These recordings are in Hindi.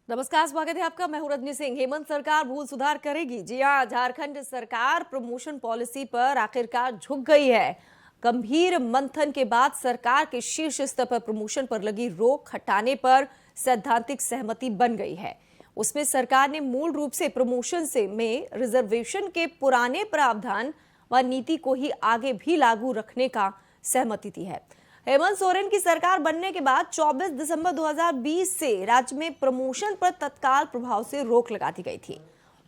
नमस्कार, स्वागत है आपका। मैं हूं रजनी सिंह। हेमंत सरकार भूल सुधार करेगी। जी हां, झारखंड सरकार प्रमोशन पॉलिसी पर आखिरकार झुक गई है। गंभीर मंथन के बाद सरकार के शीर्ष स्तर पर प्रमोशन पर लगी रोक हटाने पर सैद्धांतिक सहमति बन गई है। उसमें सरकार ने मूल रूप से प्रमोशन से में रिजर्वेशन के पुराने प्रावधान व नीति को ही आगे भी लागू रखने का सहमति दी है। हेमंत सोरेन की सरकार बनने के बाद 24 दिसंबर 2020 से राज्य में प्रमोशन पर तत्काल प्रभाव से रोक लगा दी गई थी।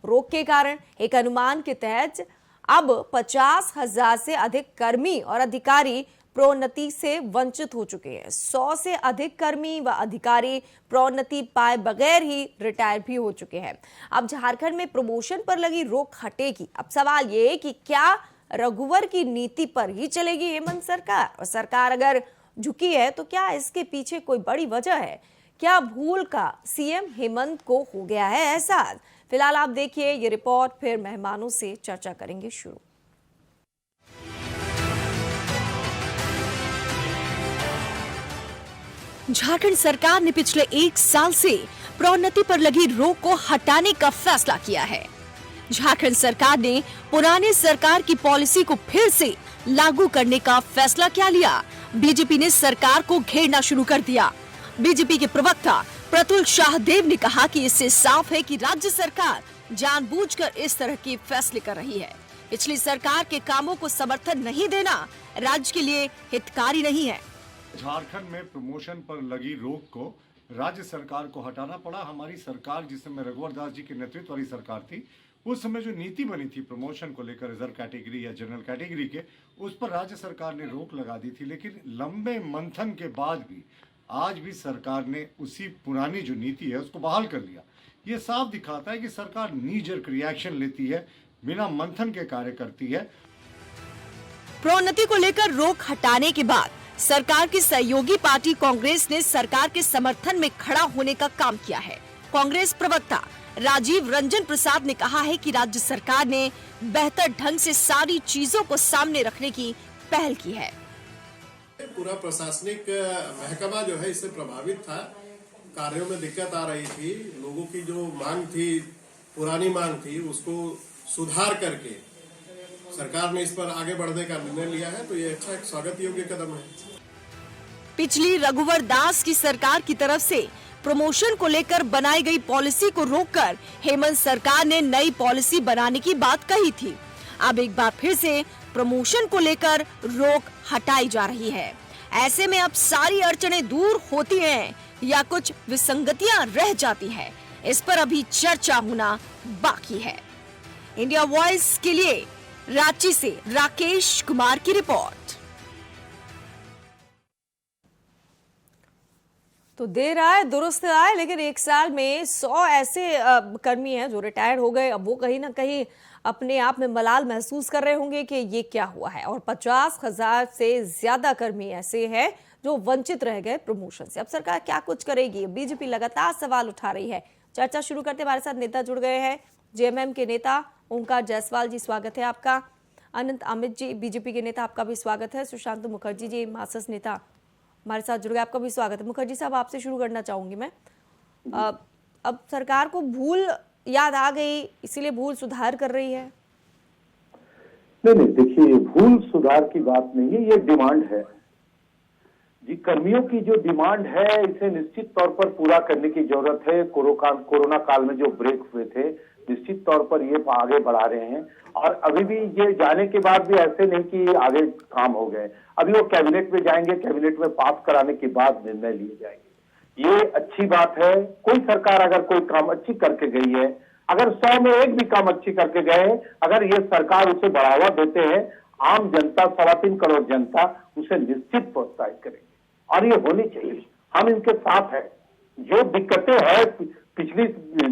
रोक के कारण एक अनुमान के तहत अब 50,000 से अधिक कर्मी और अधिकारी प्रोन्नति से वंचित हो चुके हैं। 100 से अधिक कर्मी व अधिकारी प्रोन्नति पाए बगैर ही रिटायर भी हो चुके हैं। अब झारखंड में प्रमोशन पर लगी रोक हटेगी। अब सवाल ये है कि क्या रघुवर की नीति पर ही चलेगी हेमंत सरकार? और सरकार अगर झुकी है तो क्या इसके पीछे कोई बड़ी वजह है? क्या भूल का सीएम हेमंत को हो गया है एहसास? फिलहाल आप देखिए ये रिपोर्ट, फिर मेहमानों से चर्चा करेंगे शुरू। झारखंड सरकार ने पिछले 1 साल से प्रोन्नति पर लगी रोक को हटाने का फैसला किया है। झारखंड सरकार ने पुराने सरकार की पॉलिसी को फिर से लागू करने का फैसला क्या लिया? बीजेपी ने सरकार को घेरना शुरू कर दिया। बीजेपी के प्रवक्ता प्रतुल शाहदेव ने कहा कि इससे साफ है कि राज्य सरकार जानबूझकर इस तरह के फैसले कर रही है। पिछली सरकार के कामों को समर्थन नहीं देना राज्य के लिए हितकारी नहीं है। झारखंड में प्रमोशन पर लगी रोक को राज्य सरकार को हटाना पड़ा। हमारी सरकार, जिस समय रघुवर दास जी के नेतृत्व वाली सरकार थी, उस समय जो नीति बनी थी प्रमोशन को लेकर रिजर्व कैटेगरी या जनरल कैटेगरी के, उस पर राज्य सरकार ने रोक लगा दी थी। लेकिन लंबे मंथन के बाद भी आज भी सरकार ने उसी पुरानी जो नीति है उसको बहाल कर लिया। ये साफ दिखाता है कि सरकार नी जर्क रिएक्शन लेती है, बिना मंथन के कार्य करती है। प्रोन्नति को लेकर रोक हटाने के बाद सरकार की सहयोगी पार्टी कांग्रेस ने सरकार के समर्थन में खड़ा होने का काम किया है। कांग्रेस प्रवक्ता राजीव रंजन प्रसाद ने कहा है कि राज्य सरकार ने बेहतर ढंग से सारी चीजों को सामने रखने की पहल की है। पूरा प्रशासनिक महकमा जो है इससे प्रभावित था। कार्यों में दिक्कत आ रही थी। लोगों की जो मांग थी, पुरानी मांग थी, उसको सुधार करके सरकार ने इस पर आगे बढ़ने का निर्णय लिया है। तो ये अच्छा, एक स्वागत योग्य कदम है। पिछली रघुवर दास की सरकार की तरफ से प्रमोशन को लेकर बनाई गई पॉलिसी को रोककर हेमंत सरकार ने नई पॉलिसी बनाने की बात कही थी। अब एक बार फिर से प्रमोशन को लेकर रोक हटाई जा रही है। ऐसे में अब सारी अड़चनें दूर होती हैं या कुछ विसंगतियां रह जाती हैं, इस पर अभी चर्चा होना बाकी है। इंडिया वॉइस के लिए रांची से राकेश कुमार की रिपोर्ट। तो देर आए दुरुस्त आए, लेकिन 1 साल में 100 ऐसे कर्मी हैं जो रिटायर हो गए। अब वो कहीं ना कहीं अपने आप में मलाल महसूस कर रहे होंगे कि ये क्या हुआ है। और 50,000 से ज्यादा कर्मी ऐसे हैं जो वंचित रह गए प्रमोशन से। अब सरकार क्या कुछ करेगी? बीजेपी लगातार सवाल उठा रही है। चर्चा शुरू करते हमारे साथ नेता जुड़ गए हैं। जेएमएम के नेता ओंकार जायसवाल जी, स्वागत है आपका। अनंत अमित जी, बीजेपी के नेता, आपका भी स्वागत है। सुशांत मुखर्जी जी, मार्क्सिस्ट नेता, हमारे साथ जुड़ गए, आपका भी स्वागत है। मुखर्जी साहब, आपसे शुरू करना चाहूंगी मैं। अब सरकार को भूल याद आ गई, इसीलिए भूल सुधार कर रही है? नहीं, देखिए, भूल सुधार की बात नहीं है, ये डिमांड है जी। कर्मियों की जो डिमांड है, इसे निश्चित तौर पर पूरा करने की जरूरत है। कोरोना काल में जो ब्रेक हुए थे, निश्चित तौर पर ये आगे बढ़ा रहे हैं। और अभी भी ये जाने के बाद भी ऐसे नहीं कि आगे काम हो गए। अभी वो कैबिनेट में जाएंगे, कैबिनेट में पास कराने के बाद निर्णय लिए जाएंगे। ये अच्छी बात है। कोई सरकार अगर कोई काम अच्छी करके गई है, अगर 100 में 1 भी काम अच्छी करके गए, अगर ये सरकार उसे बढ़ावा देते हैं, आम जनता, 3.25 करोड़ जनता उसे निश्चित प्रोत्साहित करेंगे और ये होनी चाहिए। हम इनके साथ हैं। जो दिक्कतें हैं, पिछली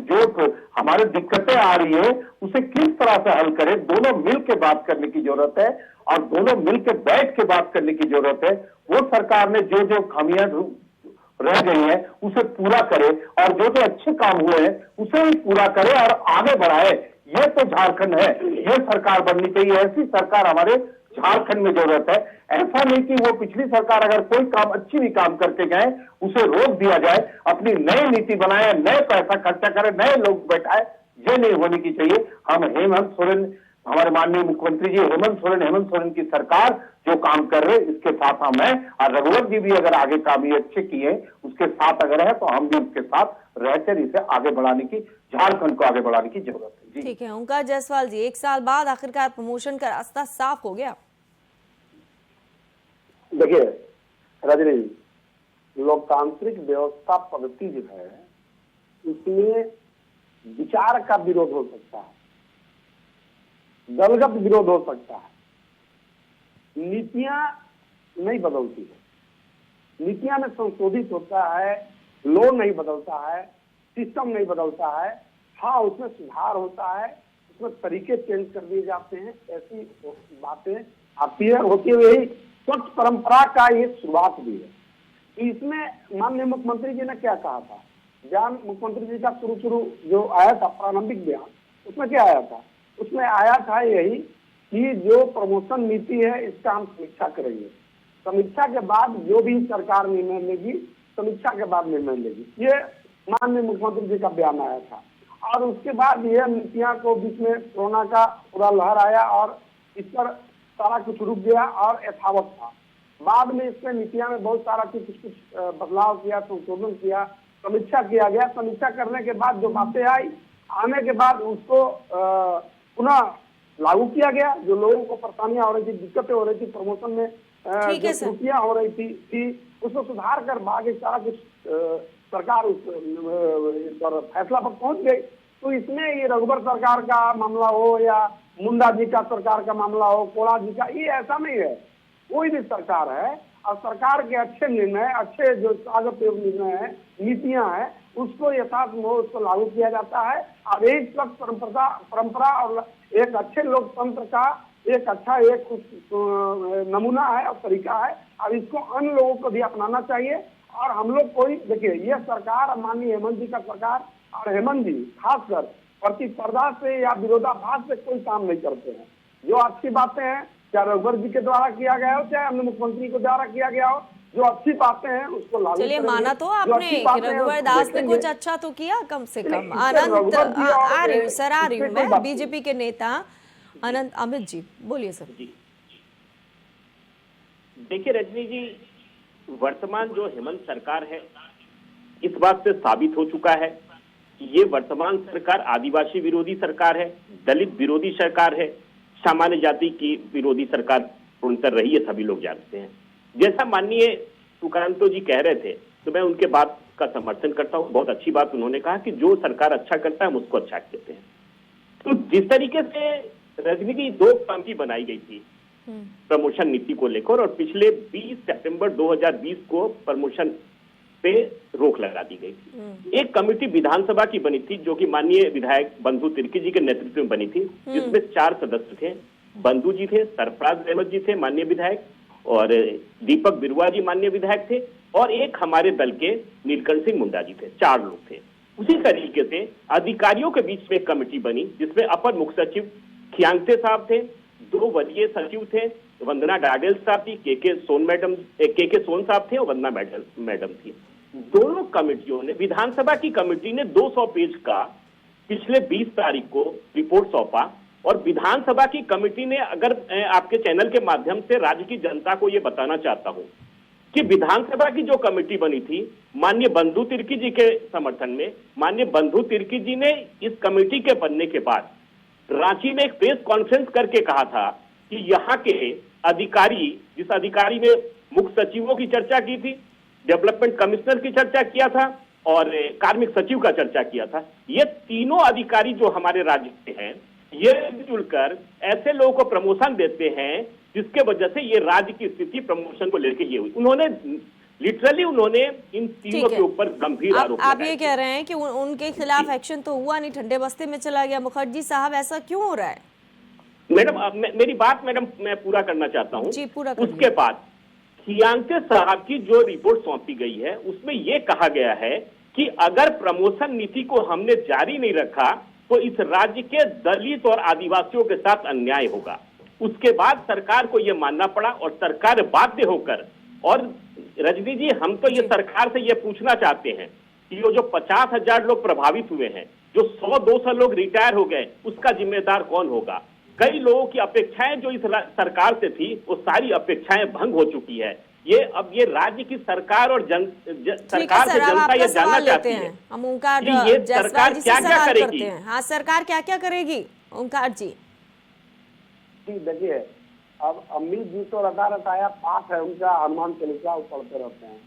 जो हमारे दिक्कतें आ रही है, उसे किस तरह से हल करें, दोनों मिल के बात करने की जरूरत है और दोनों मिल के बैठ के बात करने की जरूरत है। वो सरकार ने जो जो खामियां रह गई है उसे पूरा करे और जो जो अच्छे काम हुए हैं उसे ही पूरा करे और आगे बढ़ाए। ये तो झारखंड है, ये सरकार बननी चाहिए। ऐसी सरकार हमारे झारखंड में जरूरत है। ऐसा नहीं कि वो पिछली सरकार अगर कोई काम अच्छी भी काम करके गए उसे रोक दिया जाए, अपनी नई नीति बनाए, नए पैसा खर्चा करे, नए लोग बैठाए, ये नहीं होनी की चाहिए। हम हेमंत सोरेन, हमारे माननीय मुख्यमंत्री जी हेमंत सोरेन की सरकार जो काम कर रहे इसके साथ हम हैं, और रघुवर जी भी अगर आगे काम ये अच्छे किए उसके साथ अगर है तो हम भी उसके साथ रहकर इसे आगे बढ़ाने की, झारखंड को आगे बढ़ाने की जरूरत है जी। ठीक है ओंकार जायसवाल जी, 1 साल बाद आखिरकार प्रमोशन का रास्ता साफ हो गया। देखिए रजनी, लोकतांत्रिक व्यवस्था पद्धति जो है उसमें विचार का विरोध हो सकता है, दलगत विरोध हो सकता है, नीतियां नहीं बदलती है, नीतियां में संशोधित होता है, लॉ नहीं बदलता है, सिस्टम नहीं बदलता है। हाँ, उसमें सुधार होता है, उसमें तरीके चेंज कर दिए जाते हैं, ऐसी बातें आती है, होती हुई स्वच्छ परंपरा का ये शुरुआत भी है। इसमें माननीय मुख्यमंत्री जी ने क्या कहा था, बयान मुख्यमंत्री जी का शुरू जो आया था प्रारंभिक बयान, उसमें क्या आया था? उसमें आया था यही कि जो प्रमोशन नीति है इसका हम समीक्षा करेंगे, समीक्षा के बाद जो भी सरकार निर्णय लेगी समीक्षा के बाद निर्णय लेगी, ये माननीय मुख्यमंत्री जी का बयान आया था। और उसके बाद यह नीतियां को बीच में कोरोना का पूरा लहर आया और इस पर सारा कुछ रुक गया और यथावत था। बाद में इसमें नीतियां में बहुत सारा कुछ बदलाव किया, संशोधन किया, समीक्षा किया गया। समीक्षा करने के बाद जो बातें आई, आने के बाद उसको पुनः लागू किया गया। जो लोगों को परेशानियां हो रही थी, दिक्कतें हो रही थी, प्रमोशन में जो त्रुटियां हो रही थी उसको सुधार कर बाकी सारा कुछ सरकार उस पर फैसला पर पहुंच गई। तो इसमें ये रघुवर सरकार का मामला हो या मुंडा जी का सरकार का मामला हो, कोड़ा जी का, ये ऐसा नहीं है। कोई भी सरकार है और सरकार के अच्छे निर्णय, अच्छे जो कागज निर्णय है, नीतियां हैं, उसको यथार्थ में उसको लागू किया जाता है। और एक परंपरा और एक अच्छे लोकतंत्र का एक अच्छा नमूना है और तरीका है, और इसको अन्य लोगों को भी अपनाना चाहिए। और हम लोग कोई देखिए, ये सरकार माननीय हेमंत जी का सरकार और हेमंत जी खासकर प्रतिस्पर्धा से या विरोधाभास से कोई काम नहीं करते हैं। जो अच्छी बातें हैं, चाहे रघुवर जी के द्वारा किया गया हो, चाहे अन्य मुख्यमंत्री के द्वारा किया गया हो, जो अच्छी बातें हैं उसको लागू चलिए माना तो आपने कि रघुवर दास ने कुछ अच्छा तो किया कम से कम। अनंत आ रही हूँ मैं, बीजेपी के नेता अनंत अमित जी बोलिए सर। देखिए रजनी जी, वर्तमान जो हेमंत सरकार है इस बात से साबित हो चुका है कि ये वर्तमान सरकार आदिवासी विरोधी सरकार है, दलित विरोधी सरकार है, सामान्य जाति की विरोधी सरकार पूर्णतः रही है, सभी लोग जानते हैं। जैसा माननीय सुकांतो जी कह रहे थे तो मैं उनके बात का समर्थन करता हूँ। बहुत अच्छी बात उन्होंने कहा कि जो सरकार अच्छा करता है हम उसको अच्छा कहते हैं। तो जिस तरीके से रजनी की 2 कमेटी बनाई गई थी प्रमोशन नीति को लेकर, और पिछले 20 सितंबर 2020 को प्रमोशन पे रोक लगा दी गई थी। एक कमेटी विधानसभा की बनी थी जो कि माननीय विधायक बंधु तिर्की जी के नेतृत्व में बनी थी, जिसमें 4 सदस्य थे। बंधु जी थे, सरफराज अहमद जी थे माननीय विधायक, और दीपक बिरुआ जी माननीय विधायक थे, और एक हमारे दल के नीलकंठ सिंह मुंडा जी थे। 4 लोग थे। उसी तरीके से अधिकारियों के बीच में एक कमेटी बनी जिसमें अपर मुख्य सचिव खियांगते साहब थे, 2 वरीय सचिव थे, वंदना डाडेल साहब थी, के सोन साहब थे और वंदना मैडम थी। दोनों कमेटियों ने, विधानसभा की कमेटी ने 200 पेज का पिछले 20 तारीख को रिपोर्ट सौंपा, और विधानसभा की कमेटी ने, अगर आपके चैनल के माध्यम से राज्य की जनता को यह बताना चाहता हूं कि विधानसभा की जो कमेटी बनी थी माननीय बंधु तिर्की जी के समर्थन में, माननीय बंधु तिर्की जी ने इस कमेटी के बनने के बाद रांची में एक प्रेस कॉन्फ्रेंस करके कहा था कि यहाँ के अधिकारी, जिस अधिकारी ने मुख्य सचिवों की चर्चा की थी, डेवलपमेंट कमिश्नर की चर्चा किया था और कार्मिक सचिव का चर्चा किया था, ये तीनों अधिकारी जो हमारे राज्य के हैं, ये मिलकर ऐसे लोगों को प्रमोशन देते हैं जिसके वजह से ये राज्य की स्थिति प्रमोशन को लेकर ये हुई। उन्होंने लिटरली इन तीनों के ऊपर गंभीर आरोप आप ये कह रहे हैं कि उनके खिलाफ एक्शन तो हुआ नहीं, ठंडे बस्ते में चला गया। मुखर्जी साहब, ऐसा क्यों हो रहा है? मैडम मेरी बात मैं पूरा करना चाहता हूँ। जी, पूरा उसके बाद खियांगते साहब की जो रिपोर्ट सौंपी गई है उसमें यह कहा गया है कि अगर प्रमोशन नीति को हमने जारी नहीं रखा तो इस राज्य के दलित और आदिवासियों के साथ अन्याय होगा। उसके बाद सरकार को यह मानना पड़ा और सरकार बाध्य होकर, और रजनी जी हम तो ये सरकार से ये पूछना चाहते हैं कि वो जो 50,000 लोग प्रभावित हुए हैं, जो 100-200 लोग रिटायर हो गए, उसका जिम्मेदार कौन होगा? कई लोगों की अपेक्षाएं जो इस सरकार से थी वो सारी अपेक्षाएं भंग हो चुकी है। ये अब ये राज्य की सरकार और सरकार से जनता ये जानना चाहती है हम ओंकार कि ये जायसवाल सरकार जी से क्या क्या सवाल करेगी। करते हैं। हाँ, सरकार क्या क्या करेगी ओंकार जी? देखिए, अब अमित जी तो रटाया पाठ है उनका, हनुमान चालीसा वो पढ़ते रहते हैं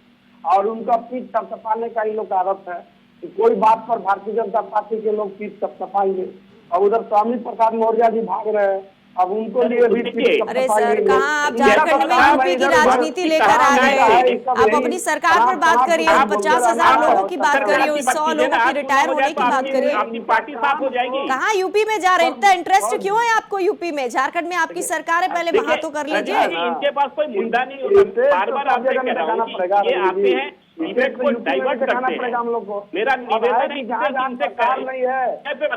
और उनका पीठ थपथपाने का इन लोग का आदत है कि कोई बात पर भारतीय जनता पार्टी के लोग पीठ थपथपाएंगे। अब उधर स्वामी प्रसाद मौर्य जी भाग रहे हैं, अब उनको लिए भी पीठ अरे सर, थपथपाएंगे। कहाँ आप झारखंड में यूपी की राजनीति लेकर आ गए हैं? आप अपनी सरकार पर बात करिए, 50,000 लोगों की बात करिए, 100 लोगों की रिटायर होने की बात करिए। आपकी पार्टी साफ हो जाएगी। कहाँ यूपी में जा रहे हैं? इतना इंटरेस्ट क्यों है आपको यूपी में? झारखंड में आपकी सरकार है, पहले वहां तो कर लीजिए। इनके पास कोई मुद्दा नहीं होता। बार बार आपसे कह रहा हूं कि ये आते हैं, इवेंट को डाइवर्ट करते हैं। हम लोग को मेरा निवेदन है जहाँ जहाँ सरकार नहीं है,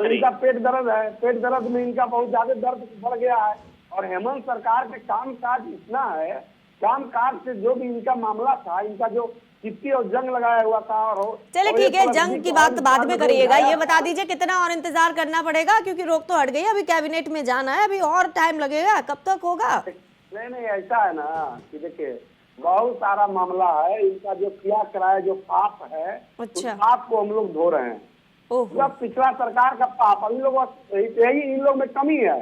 इनका पेट दर्द है, पेट दर्द में इनका बहुत ज्यादा दर्द बढ़ गया है। और हेमंत सरकार के कामकाज इतना है, कामकाज से जो भी इनका मामला था, इनका जो चिट्ठी और जंग लगाया हुआ था, और चलिए ठीक है, जंग की बात बाद में करिएगा। ये बता दीजिए कितना और इंतजार करना पड़ेगा, क्योंकि रोक तो हट गई, अभी कैबिनेट में जाना है, अभी और टाइम लगेगा, कब तक होगा? नहीं ऐसा है ना कि देखिए बहुत सारा मामला है इनका, जो किया कराया जो पाप है, अच्छा। उस पाप को हम लोग धो रहे हैं। ओहो, जब पिछला सरकार का पाप इन लोगों, यही इन लोग में कमी है,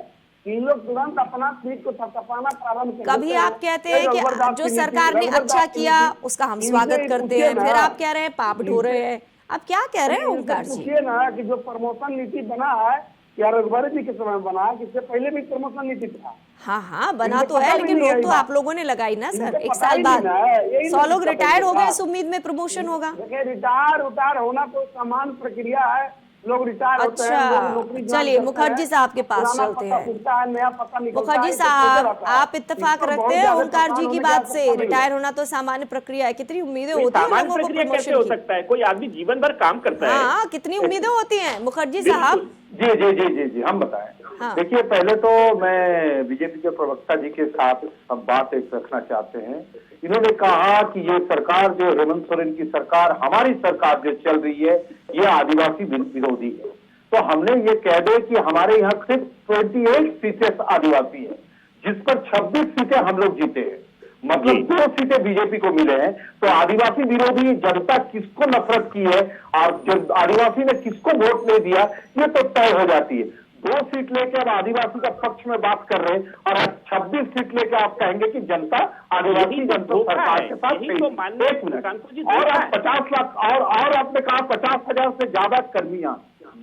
इन लोग तुरंत अपना पीठ को थपथपाना प्रारंभ कर कभी आप कहते हैं कि जो सरकार ने अच्छा किया उसका हम स्वागत करते हैं, फिर आप कह रहे हैं पाप ढो रहे हैं। आप क्या कह रहे हैं ओंकार जी? पूछिए ना कि जो प्रमोशन नीति बना है, क्या रघुवर जी के समय में बना है, इससे पहले भी प्रमोशन नीति था? हाँ बना तो है, लेकिन रोक तो आप लोगों ने लगाई ना सर। 1 साल बाद 100 लोग रिटायर हो गए, इस उम्मीद में प्रमोशन होगा। देखिए रिटायर होना तो सामान्य प्रक्रिया है, लोग रिटायर होते हैं, लोग नौकरी ज्वाइन चलिए करते हैं, मुखर्जी साहब के पास पुराना चलते पता हैं। पूछता है, नया पता निकलता है, मुखर्जी ये सब साहब, होते रहता है। आप इत्तेफाक इसमें रखते बहुत हैं ज्यादा ओंकार जी परेशान की होने बात की से? आवश्यकता रिटायर नहीं होना तो सामान्य प्रक्रिया है, कितनी उम्मीदें कोई होती हैं सामान्य लोगों को प्रक्रिया कैसे प्रमोशन हो की? सकता है? कोई आदमी जीवन भर काम करता है। हाँ, कितनी उम्मीदें होती हैं मुखर्जी साहब? जी जी जी जी जी हम बताएं। हाँ। देखिए पहले तो मैं बीजेपी के प्रवक्ता जी के साथ अब बात एक रखना चाहते हैं। इन्होंने कहा कि ये सरकार जो हेमंत सोरेन की सरकार, हमारी सरकार जो चल रही है, ये आदिवासी विरोधी है। तो हमने ये कह दे कि हमारे यहाँ सिर्फ 28 सीटें आदिवासी है, जिस पर 26 सीटें हम लोग जीते हैं, मतलब 2 सीटें बीजेपी को मिले हैं। तो आदिवासी विरोधी जनता किसको नफरत की है और आदिवासी ने किसको वोट नहीं दिया, ये तो तय हो जाती है। 2 सीट लेके अब आदिवासी का पक्ष में बात कर रहे हैं और 26 सीट लेके आप कहेंगे कि जनता आदिवासी जनता सरकार के साथ यही तो माननीय एक मिनट। कांकू जी और धोखा आप 50 लाख और आपने कहा 50,000 से ज्यादा कर्मियां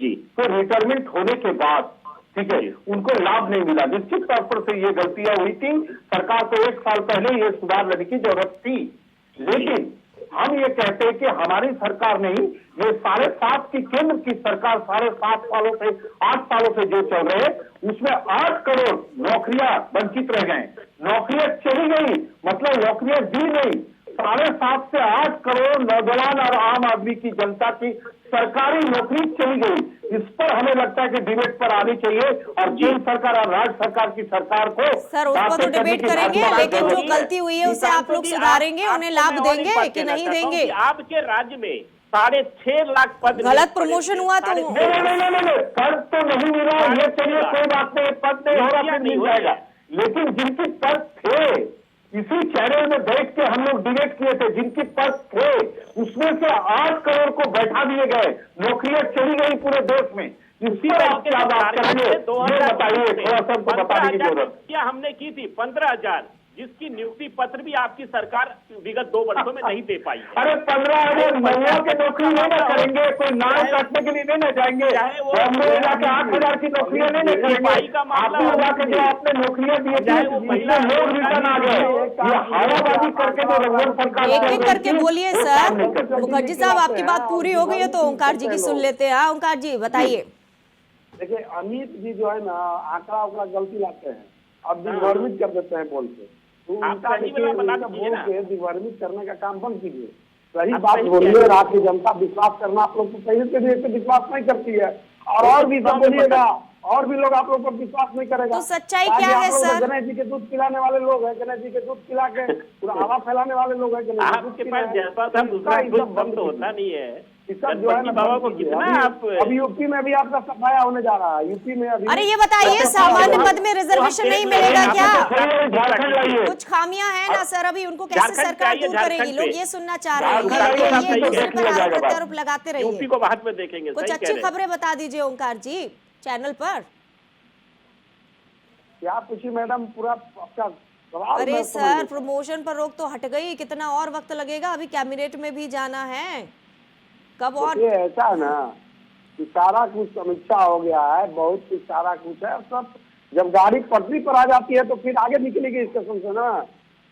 जी तो रिटायरमेंट होने के बाद, ठीक है, उनको लाभ नहीं मिला। निश्चित तौर पर से ये गलतियां हुई थी, सरकार को 1 साल पहले ये सुधार लाने की जरूरत थी। लेकिन हम ये कहते हैं कि हमारी सरकार नहीं, ये 7.5 की केंद्र की सरकार 7.5 सालों से 8 सालों से जो चल रहे हैं, उसमें 8 करोड़ नौकरियां वंचित रह गए, नौकरियां चली गई, मतलब नौकरियां दी नहीं। 7.5 से 8 करोड़ नौजवान और आम आदमी की जनता की सरकारी नौकरी चली गई। इस पर हमें लगता है कि डिबेट पर आनी चाहिए और केंद्र सरकार और राज्य सरकार की सरकार को सर उस पर तो डिबेट करेंगे, लेकिन जो गलती हुई है उसे आप लोग सुधारेंगे, उन्हें लाभ देंगे कि नहीं देंगे? आपके राज्य में 6.5 लाख पद गलत प्रमोशन हुआ तो नहीं, पद तो नहीं मिला, ये चलिए कोई बात नहीं, पद नहीं हो रहा फिर मिल जाएगा। लेकिन जिनके पद थे, इसी चैनल में बैठ के हम लोग डिबेट किए थे, जिनके पद थे उसमें से 8 करोड़ को बैठा दिए गए, नौकरियां चली गई पूरे देश में। इसी पर आप क्या बात करेंगे ये बताइए, थोड़ा सा हमको बताने की जरूरत। क्या हमने की थी 15,000, जिसकी नियुक्ति पत्र भी आपकी सरकार विगत 2 वर्षों में नहीं दे पाई है। अरे 15,000 महिला की नौकरी नहीं ना करेंगे, कोई नाम काटने के लिए नहीं ना जाएंगे, बॉम्बे जाके 8,000 की नौकरियां नहीं ना करेंगे। आपने जाके जो आपने नौकरियां दी थी उसमें लोग रिटर्न आ गए, ये हवाबाजी करके जो रघुवर सरकार एक एक करके बोलिए सर। मुखर्जी साहब आपकी बात पूरी हो गई है तो ओंकार जी की सुन लेते हैं। ओंकार जी बताइए। देखिए अमित जी जो है ना आंकड़ा उकड़ा गलती लाते हैं, अब दिग्भ्रमित कर देते हैं बोल के, तो उनका बोल के दिग्भ्रमित करने का काम बंद कीजिए। सही बात बोलिए, राज्य जनता विश्वास करना आप लोग तो पहले से भी विश्वास नहीं करती है, और भी सब बोलिएगा और भी लोग आप लोग पर विश्वास नहीं करेगा। तो सच्चाई ताकि क्या आप है लोग सर? गणेश जी के दूध पिलाने वाले लोग हैं, गणेश जी के दूध पिला के पूरा हवा फैलाने वाले लोग हैं। गणेश जी दूध आपके पी पास रहे हैं। जैसा था दूसरा इसका कुछ सब बम तो बंद होता नहीं है। ये सब जो है गणपति ना बाबा बंद को कीजिए। कितना आप अभी यूपी में भी आपका सफाया होने जा रहा है। यूपी में अभी अरे ये बताइए, सामान्य पद में रिजर्वेशन नहीं मिलेगा क्या? झारखंड लाइए। कुछ खामियां हैं ना सर, अभी उनको कैसे झारखंड सरकार चाहिए, दूर करेगी? झारखंड लोग पे। ये सुनना चाह रहे हैं। झारखंड ये पे दूसरे देख पर लिया आरोप जाएगा। प्रत्यारोप लगाते यूपी रहिए। को बाद में देखेंगे। कुछ सही कह अच्छी रहे हैं। खबरें बता दीजिए ओंकार जी चैनल पर। क्या पूछी मैडम, पूरा आपका सवाल अरे मैं समझ सर, नहीं। प्रमोशन पर रोक तो हट गई, कितना और वक्त लगेगा? अभी कैबिनेट में भी जाना है, कब और? देखिए ऐसा है ना कि सारा कुछ समीक्षा हो गया है, बहुत कुछ सारा कुछ है सब। जब गाड़ी पटरी पर आ जाती है तो फिर आगे निकलेगी स्टेशन से ना,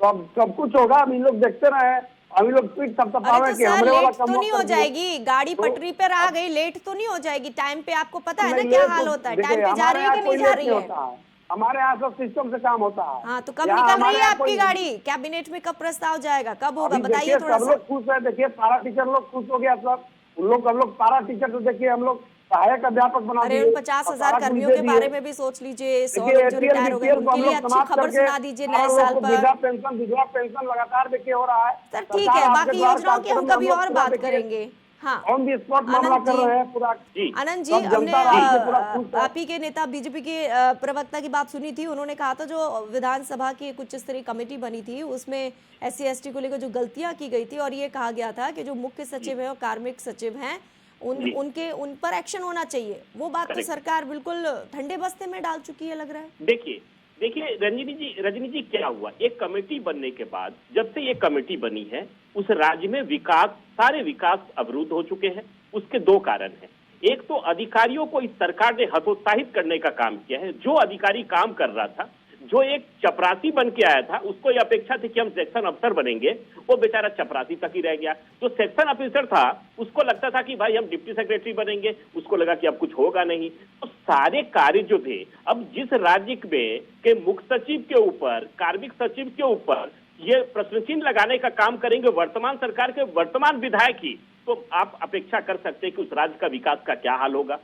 तो अब सब कुछ होगा। हम इन लोग देखते रहे, अभी लोग ट्वीट सब अरे पावे तो कि सर, हमरे वाला लेट कम तो नहीं हो कर दिया। जाएगी? गाड़ी तो पटरी पर आ गई, लेट तो नहीं हो जाएगी? टाइम पे आपको पता है ना नहीं, क्या लेट हाल तो- होता है? देखिए, टाइम पे जा हमारे रही है यहाँ कि नहीं कोई जा लेट रही नहीं है? होता है। हमारे यहाँ सब सिस्टम से काम होता है। हाँ, तो कब यहाँ निकल हमारे रही है यहाँ आपकी कोई- गाड़ी? कैबिनेट में कब प्रस्ताव जाएगा? कब होगा? अभी बताइए देखिए थोड़ा सब सा। लोग खुश है। देखिए पारा टीचर लोग खुश हो गया सब। उन लोग हम लोग पारा टीचर तो देखिए हम लोग सहायक अध्यापक बना अरे दिए। उन 50,000 और सारा कर्मियों कुछ के दे बारे दिए। में भी सोच लीजिए। 100 देखिए लोग जो ATL, रिटायर हो गए, BPL को हम उनके लिए लोग अच्छी समाप्त खबर करके सुना दीजिए सारा नए लोग साल को पर। वृद्धा पेंशन, विधवा पेंशन लगातार देखिए हो रहा है। सर ठीक सरकार है, आपके बाकी द्वारा योजनाओं की हम कार्यक्रम कभी लोग और पूरा बात देखिए। करेंगे। हाँ, ऑन दी स्पॉट मामला आनंद कर जी। रहे हैं पूरा। जी आनंद जी, सब हमने जनता रात से पूरा खुश है। आप ही के नेता बीजेपी के प्रवक्ता की बात सुनी थी। उन्होंने कहा था जो विधानसभा की एक उच्च स्तरीय कमेटी बनी थी उसमें SC/ST को लेकर जो गलतियां की गई थी, और ये कहा गया था कि जो मुख्य सचिव है और कार्मिक सचिव हैं उन पर एक्शन होना चाहिए। वो बात तो सरकार बिल्कुल ठंडे बस्ते में डाल चुकी है, लग रहा है। देखिए रजनी जी क्या हुआ, एक कमेटी बनने के बाद, जब से ये कमेटी बनी है उस राज्य में सारे विकास अवरुद्ध हो चुके हैं। उसके दो कारण हैं। एक तो अधिकारियों को इस सरकार ने हतोत्साहित करने का काम किया है। जो अधिकारी काम कर रहा था, जो एक चपरासी बन के आया था, उसको ये अपेक्षा थी कि हम सेक्शन अफसर बनेंगे, वो बेचारा चपरासी तक ही रह गया। जो सेक्शन ऑफिसर था उसको लगता था कि भाई हम डिप्टी सेक्रेटरी बनेंगे, उसको लगा कि अब कुछ होगा नहीं। तो सारे कार्य जो थे, अब जिस राज्य में के मुख्य सचिव के ऊपर, कार्मिक सचिव के ऊपर ये प्रश्न चिन्ह लगाने का काम करेंगे वर्तमान सरकार के वर्तमान विधायक ही, तो आप अपेक्षा कर सकते हैं कि उस राज्य का विकास का क्या हाल होगा।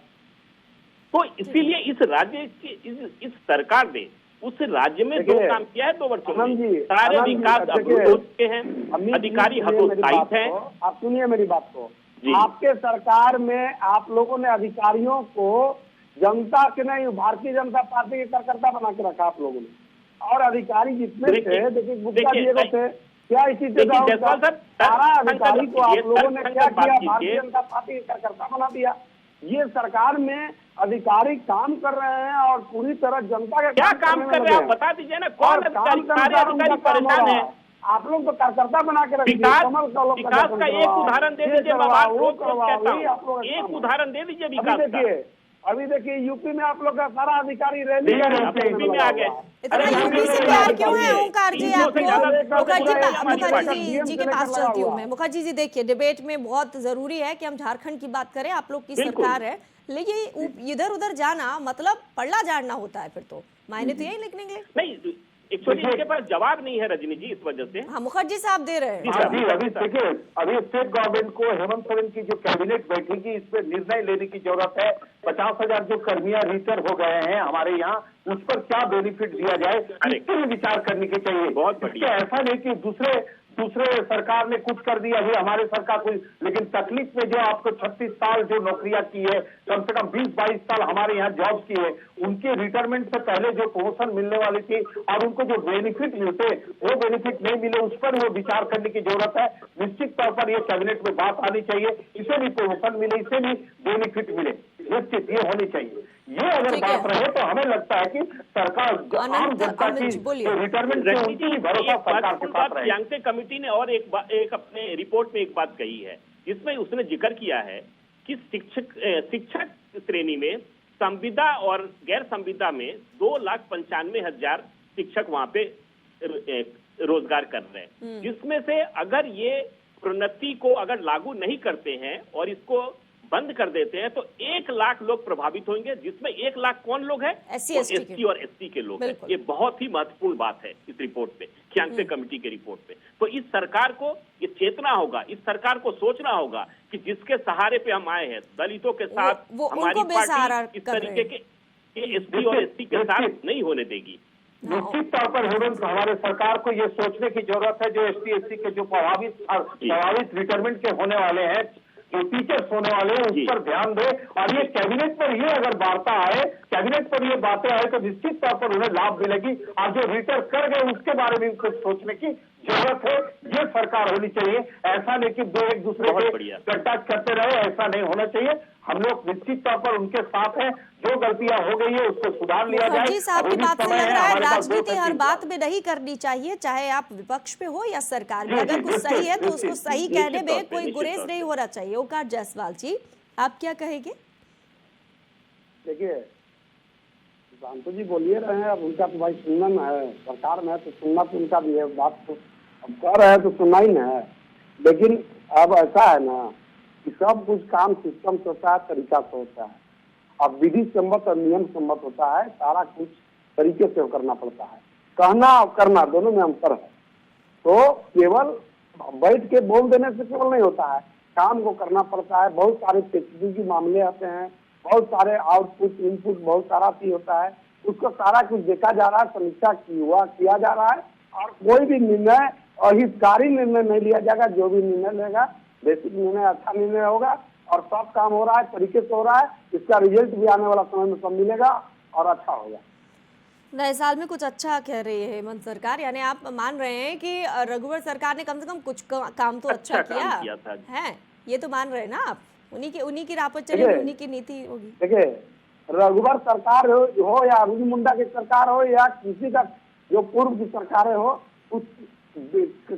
तो इसीलिए इस राज्य की इस सरकार ने उस राज्य में जो काम किया है 2 वर्षों में, सारे विकास अवरुद्ध हो चुके हैं, अधिकारी हतोत्साहित हैं। आप सुनिए मेरी बात को। आपके सरकार में आप लोगों ने अधिकारियों को जनता के नहीं, भारतीय जनता पार्टी के कार्यकर्ता बना के रखा आप लोगों ने। और अधिकारी जितने थे, देखिए गुप्ता जी एगो थे, क्या स्थिति था? सारा अधिकारी को आप लोगों ने क्या किया? भारतीय जनता पार्टी के कार्यकर्ता बना दिया। ये सरकार में अधिकारी काम कर रहे हैं और पूरी तरह जनता के क्या काम कर रहे हैं आप बता दीजिए ना। कौन अधिकारी? सारे अधिकारी परेशान है। आप लोग तो कार्यकर्ता बना के रखिए। विकास का एक उदाहरण दे दीजिए। मैं बात रोक कहता हूं, एक उदाहरण दे दीजिए विकास का। अभी देखिए यूपी में आप लोग का सारा अधिकारी रैली यूपी में आ गए। इतना यूपी से प्यार क्यों है ओंकार जी आपको? मुखर्जी जी के पास चलती हूँ मैं। मुखर्जी जी देखिए, डिबेट में बहुत जरूरी है कि हम झारखंड की बात करें। आप लोग की सरकार है, लेकिन इधर उधर जाना मतलब पल्ला झाड़ना होता है। फिर तो मायने तो यही लिखने के नहीं, एक्चुअली इनके पास जवाब नहीं है रजनी जी, इस वजह से। हाँ, मुखर्जी साहब दे रहे हैं। अभी देखिए, अभी स्टेट गवर्नमेंट को हेमंत सोरेन की जो कैबिनेट बैठेगी, इस पे निर्णय लेने की जरूरत है। 50,000 जो कर्मियां रिटायर हो गए हैं हमारे यहाँ, उस पर क्या बेनिफिट दिया जाए, इस पर विचार करने के चाहिए। बहुत बढ़िया। ऐसा नहीं कि दूसरे सरकार ने कुछ कर दिया, अभी हमारे सरकार कुछ, लेकिन तकलीफ में जो आपको 36 साल जो नौकरियां की है, कम से कम 20-22 साल हमारे यहाँ जॉब की है, उनके रिटायरमेंट से पहले जो प्रमोशन मिलने वाली थी और उनको जो बेनिफिट मिलते, वो बेनिफिट नहीं मिले, उस पर वो विचार करने की जरूरत है। निश्चित तौर पर ये कैबिनेट में बात आनी चाहिए, इसे भी प्रमोशन मिले, इसे भी बेनिफिट मिले, निश्चित ये होनी चाहिए। ये अगर बात रहे तो हमें लगता है कि सरकार आम जनता की रिटायरमेंट से उनकी भरोसा सरकार के साथ रहे। यांगसे कमेटी ने और एक अपने रिपोर्ट में एक बात कही है, जिसमें उसने जिक्र किया है कि शिक्षक श्रेणी में संविदा और गैर संविदा में 2,95,000 शिक्षक वहां पे रोजगार कर रहे हैं, जिसमें से अगर ये प्रोन्नति को अगर लागू नहीं करते हैं और इसको बंद कर देते हैं तो 1 लाख लोग प्रभावित होंगे, जिसमें 1 लाख कौन लोग हैं? SC और ST के लोग हैं। ये बहुत ही महत्वपूर्ण बात है इस रिपोर्ट पे, यांगसे कमेटी के रिपोर्ट पे। तो इस सरकार को ये चेतना होगा, इस सरकार को सोचना होगा कि जिसके सहारे पे हम आए हैं, दलितों के साथ हमारी पार्टी इस तरीके के ये एसटी और एसटी के साथ नहीं होने देगी। निश्चित तौर पर हेमंत, हमारे सरकार को ये सोचने की जरूरत है, जो एसटी एससी के जो प्रभावित रिटायरमेंट के होने वाले हैं, जो टीचर्स होने वाले हैं, उस पर ध्यान दे। और ये कैबिनेट पर ये अगर वार्ता आए, कैबिनेट पर ये बातें आए, तो निश्चित तौर पर उन्हें लाभ मिलेगी। और जो रिटायर कर गए उसके बारे में कुछ सोचने की जरूरत है। ये सरकार होनी चाहिए। ऐसा नहीं कि दो एक दूसरे के गड्ढा करते रहे, ऐसा नहीं होना चाहिए। हम लोग निश्चित तौर पर उनके साथ हैं। जो गलतियां हो गई है उसको सुधार लिया जाए। मुखर्जी साहब की बात से लग रहा है राजनीति हर बात में नहीं करनी चाहिए, चाहे आप विपक्ष पे हो या सरकार में। अगर कुछ सही है तो उसको सही कहने में कोई गुरेज नहीं होना चाहिए। ओंकार जायसवाल जी, आप क्या कहेंगे? देखिए, शांतु जी बोलिए रहे हैं, अब उनका तो भाई सुनना न है, सरकार में है तो सुनना तो उनका भी है। बात तो अब कर रहे हैं तो सुनना ही न है। लेकिन अब ऐसा है ना कि सब कुछ काम सिस्टम से होता है, तरीका से होता है। अब विधि सम्मत और नियम सम्मत होता है, सारा कुछ तरीके से करना पड़ता है। कहना और करना दोनों में अंतर है। तो केवल बैठ के बोल देने से केवल नहीं होता है, काम को करना पड़ता है। बहुत सारे पेचीदगी मामले आते हैं, बहुत सारे आउटपुट इनपुट बहुत सारा चीज होता है, उसको सारा कुछ देखा जा रहा है, समीक्षा किया जा रहा है। और कोई भी निर्णय अहितकारी निर्णय नहीं लिया जाएगा। जो भी निर्णय लेगा बेसिक निर्णय अच्छा निर्णय होगा और सब काम हो रहा है, तरीके से हो रहा है। इसका रिजल्ट भी आने वाला समय में सब मिलेगा और अच्छा होगा। नए साल में कुछ अच्छा कह रही है हेमंत सरकार, यानी आप मान रहे हैं कि रघुवर सरकार ने कम से कम कुछ काम तो अच्छा किया है, ये तो मान रहे हैं ना आप? उन्हीं की राह पर चले, उन्हीं की नीति होगी। देखिए, रघुवर सरकार हो या अरविंद मुंडा की सरकार हो या किसी का जो पूर्व की सरकारें हो, उस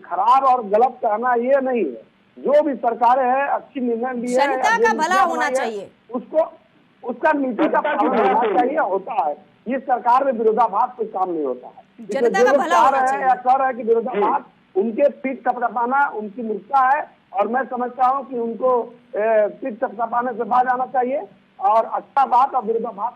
खराब और गलत कहना ये नहीं है। जो भी सरकारें हैं अच्छी निर्णय लिए, जनता का भला होना चाहिए, उसको उसका नीति का पालन होना चाहिए, होता है। इस सरकार में विरोधाभास कोई काम नहीं होता है। जनता का भला होना चाहिए। कह रहे हैं कि विरोधाभास उनके पीठ थपथपाना उनकी मूर्खता है, और मैं समझता हूँ कि उनको पीठ थपथपाने से बाज आना चाहिए और अच्छा बात और विरोधाभास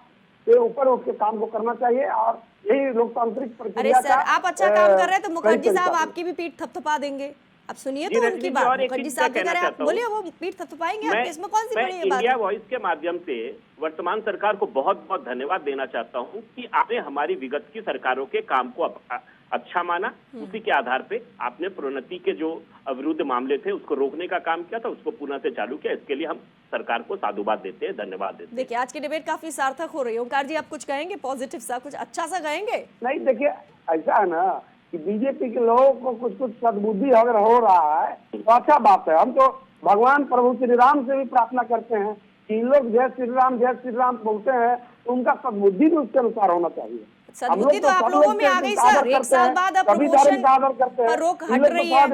से ऊपर उसके काम को करना चाहिए। और यही लोकतांत्रिक प्रक्रिया। अरे सर, आप अच्छा काम कर रहे हैं तो मुखर्जी साहब आपकी भी पीठ थपथपा देंगे। अब सुनिए तो उनकी बात। मुखर्जी साहब भी करें, आप बोलिए, वो पीठ थपथपाएंगे आपके, इसमें कौन सी बड़ी बात है? इंडिया वॉइस के माध्यम से वर्तमान सरकार को बहुत बहुत धन्यवाद देना चाहता हूं कि आपने हमारी विगत की सरकारों के काम को अच्छा माना। उसी के आधार पे आपने प्रोन्नति के जो अविरुद्ध मामले थे उसको रोकने का काम किया था, उसको पुनः से चालू किया। इसके लिए हम सरकार को साधुवाद देते हैं, धन्यवाद देते हैं। देखिए, आज की डिबेट काफी सार्थक हो रही है। ओंकार जी, आप कुछ कहेंगे पॉजिटिव सा, कुछ अच्छा सा कहेंगे? नहीं, देखिए ऐसा है ना कि बीजेपी के लोगों को कुछ कुछ सद्बुद्धि अगर हो रहा है तो अच्छा बात है। हम तो भगवान प्रभु श्री राम से भी प्रार्थना करते हैं कि इन लोग जय श्री राम बोलते हैं तो उनका सद्बुद्धि भी उसके अनुसार होना चाहिए। सद्बुद्धि तो आप लोगों में आ गई सर। एक साल बाद अब प्रमोशन पर रोक हट रही है, आप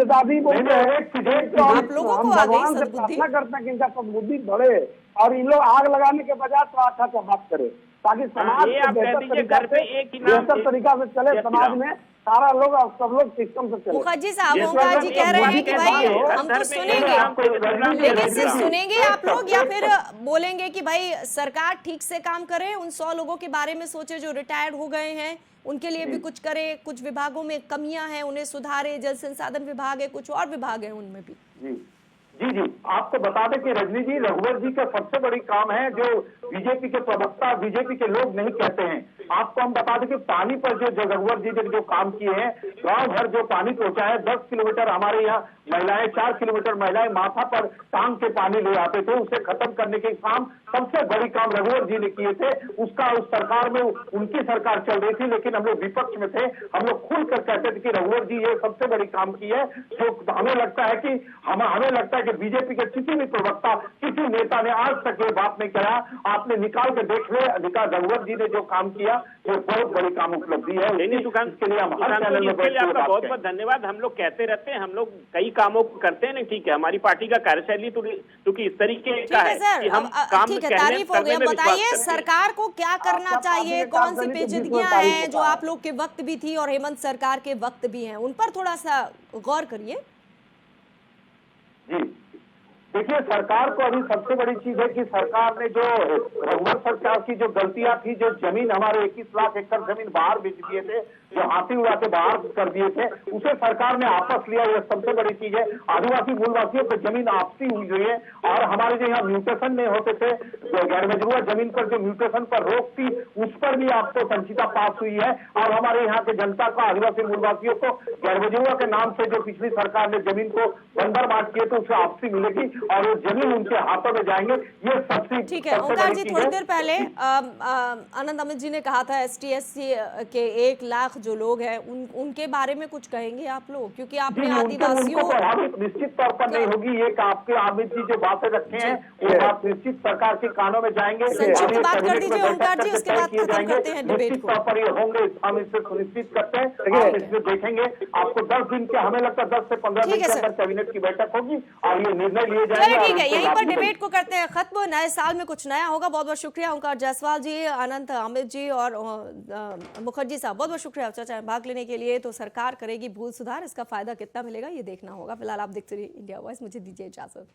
लोगों को आ गई सद्बुद्धि। प्रार्थना करते हैं कि इनका सद्बुद्धि बढ़े और इन लोग आग लगाने के बजाय तो अच्छा सा बात करे, ताकि समाज बेहतर तरीका से चले। समाज में सारा लोग और सब लोग सिस्टम से चले। मुखर्जी साहब, ओंकार जी कह रहे हैं कि भाई हम तो सुनेंगे, लेकिन सिर्फ सुनेंगे आप लोग या फिर बोलेंगे कि भाई सरकार ठीक से काम करे, उन 100 लोगों के बारे में सोचे जो रिटायर्ड हो गए हैं, उनके लिए भी कुछ करे, कुछ विभागों में कमियां हैं उन्हें सुधारे, जल संसाधन विभाग है, कुछ और विभाग है उनमें भी। जी, आपको बता दें कि रजनी जी, रघुवर जी का सबसे बड़ी काम है जो बीजेपी के प्रवक्ता, बीजेपी के लोग नहीं कहते हैं। आपको हम बता दें कि पानी पर जो रघुवर जी ने जो काम किए हैं, गांव भर जो पानी पहुंचा है, 10 किलोमीटर हमारे यहाँ महिलाएं, 4 किलोमीटर महिलाएं माथा पर टांग के पानी ले आते थे, उसे खत्म करने के काम सबसे बड़ी काम रघुवर जी ने किए थे। उसका उस सरकार में उनकी सरकार चल रही थी, लेकिन हम लोग विपक्ष में थे, हम लोग खुलकर कहते थे कि रघुवर जी ये सबसे बड़ी काम की है। जो हमें लगता है कि हमें लगता है कि बीजेपी के किसी भी प्रवक्ता, किसी नेता ने आज तक ये बात नहीं कहा। आपने निकाल के देख ले, रघुवर जी ने जो काम किया वो बहुत बड़ी काम उपलब्धि है। के लिए हम हर चैनल में आपका बहुत बहुत धन्यवाद। हम लोग कहते रहते हैं, हम लोग कई कामों को करते हैं ना, ठीक है। हमारी पार्टी का कार्यशैली तो इस तरीके का है कि हम काम तारीफ हो गई। बताइए सरकार को क्या करना चाहिए, कौन सी पेचीदगियां हैं जो आप लोग के वक्त भी थी और हेमंत सरकार के वक्त भी हैं, उन पर थोड़ा सा गौर करिए। जी देखिए, सरकार को अभी सबसे बड़ी चीज है कि सरकार ने जो रघुवर सरकार की जो गलतियां थी, जो जमीन हमारे 21 लाख एकड़ जमीन बाहर बेच दिए थे, जो हाथी उड़ा के बाहर कर दिए थे उसे सरकार ने वापस लिया। यह सबसे बड़ी चीज है। आदिवासी मूलवासियों की जमीन आपसी हुई हुई है और हमारे जो यहाँ म्यूटेशन नहीं होते थे, गैर मजरूआ जमीन पर जो म्यूटेशन पर रोक थी उस पर भी आपको संचिता पास हुई है। और हमारे यहाँ के जनता को, आदिवासी मूलवासियों को गैर मजरूआ के नाम से जो पिछली सरकार ने जमीन को बंदर बांट किए तो उसे आपसी मिलेगी और वो जमीन उनके हाथों में जाएंगे। ये सबसे ठीक है ओंकार जी, थोड़ी देर पहले आनंद अमित जी ने कहा था ST/SC के 1 लाख जो लोग हैं उनके बारे में कुछ कहेंगे आप लोग, क्योंकि आपने आदिवासियों प्रभावित निश्चित तौर पर नहीं होगी। ये आपके अमित जी जो बातें रखे हैं वो बात निश्चित सरकार के कानों में जाएंगे। संक्षिप्त बात कर दीजिए ओंकार जी, उसके बाद खत्म करते हैं डिबेट को। तौर पर ये होंगे, हम इससे सुनिश्चित करते हैं। आप इसमें देखेंगे आपको 10 दिन के, हमें लगता है 10 से 15 दिन के अंदर कैबिनेट की बैठक होगी और ये निर्णय लिए जाएंगे। ठीक है, यहीं पर डिबेट को करते हैं खत्म। नए साल में कुछ नया होगा। बहुत बहुत शुक्रिया ओंकार जायसवाल जी, अनंत अमित जी और मुखर्जी साहब, बहुत बहुत शुक्रिया चर्चा में भाग लेने के लिए। तो सरकार करेगी भूल सुधार, इसका फायदा कितना मिलेगा ये देखना होगा। फिलहाल आप देखते रहिए इंडिया वॉइस, मुझे दीजिए इजाजत।